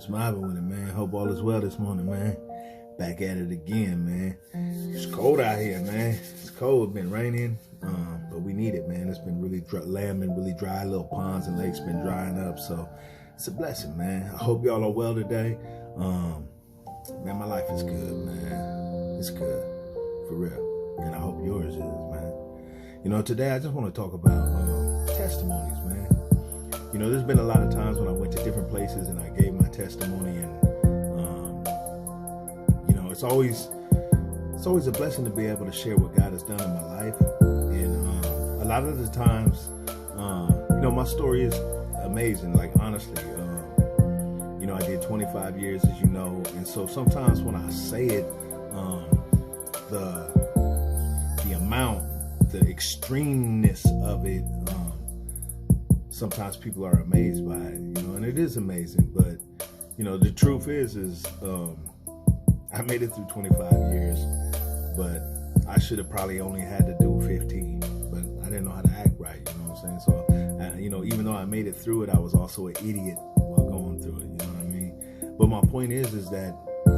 Smile with it, man. Hope all is well this morning, man. Back at it again, man. It's cold out here, man. It's cold. Been raining, but we need it, man. It's been really land been really dry. Little ponds and lakes been drying up, so it's a blessing, man. I hope y'all are well today. Man, my life is good, man. It's good, for real, and I hope yours is, man. You know, today I just want to talk about testimonies, man. You know, there's been a lot of times when I went to different places and I gave my testimony, and you know, it's always a blessing to be able to share what God has done in my life. And a lot of the times, you know, my story is amazing. Like, honestly, you know, I did 25 years, as you know, and so sometimes when I say it, the amount, the extremeness of it, sometimes people are amazed by it, you know, and it is amazing. But, you know, the truth is I made it through 25 years, but I should have probably only had to do 15, but I didn't know how to act right, you know what I'm saying? So, you know, even though I made it through it, I was also an idiot while going through it, you know what I mean? But my point is that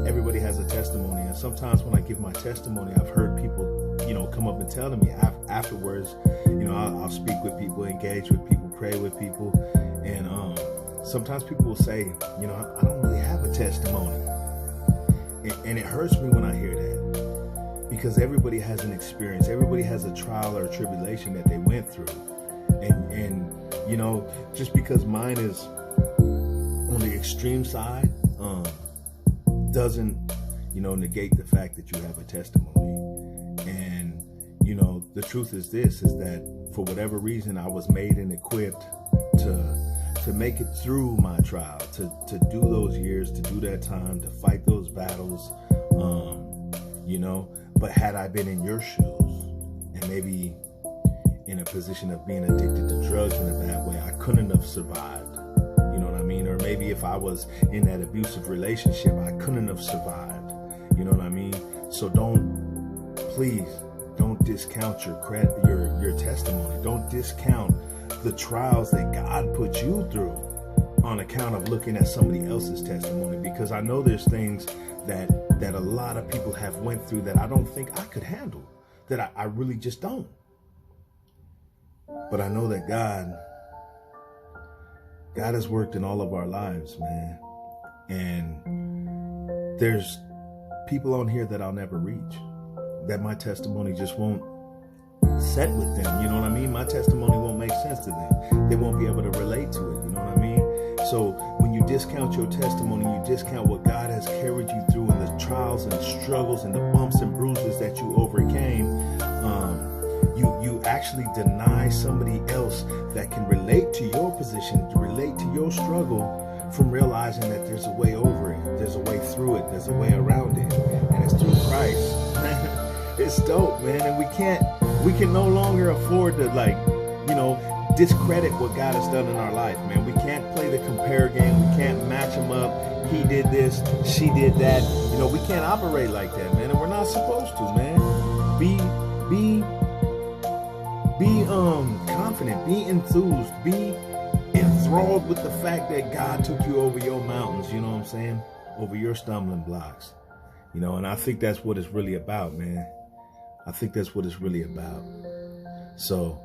everybody has a testimony, and sometimes when I give my testimony, I've heard people, you know, come up and tell me afterwards, you know, I'll speak with people, engage with people, pray with people, and sometimes people will say, you know, I don't really have a testimony, and it hurts me when I hear that, because everybody has an experience, everybody has a trial or a tribulation that they went through, and you know, just because mine is on the extreme side, doesn't, you know, negate the fact that you have a testimony. And you know, the truth is this, is that for whatever reason, I was made and equipped to make it through my trial, to do those years, to do that time, to fight those battles, you know. But had I been in your shoes and maybe in a position of being addicted to drugs in a bad way, I couldn't have survived. You know what I mean? Or maybe if I was in that abusive relationship, I couldn't have survived. You know what I mean? So please don't discount your testimony. Don't discount the trials that God put you through on account of looking at somebody else's testimony, because I know there's things that a lot of people have went through that I don't think I could handle, that I really just don't. But I know that God has worked in all of our lives, man. And there's people on here that I'll never reach, that my testimony just won't set with them. You know what I mean? My testimony won't make sense to them. They won't be able to relate to it. You know what I mean? So when you discount your testimony, you discount what God has carried you through, and the trials and the struggles and the bumps and bruises that you overcame, you actually deny somebody else that can relate to your position, to relate to your struggle, from realizing that there's a way over it, there's a way through it, there's a way around it, and it's through Christ. It's dope, man. And we can no longer afford to, like, you know, discredit what God has done in our life, man. We can't play the compare game. We can't match them up. He did this, she did that. You know, we can't operate like that, man. And we're not supposed to, man. Be confident, be enthused, be enthralled with the fact that God took you over your mountains, you know what I'm saying? Over your stumbling blocks. You know, and I think that's what it's really about, man. I think that's what it's really about. So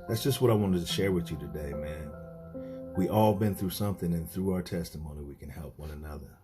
that's just what I wanted to share with you today, man. We all been through something, and through our testimony, we can help one another.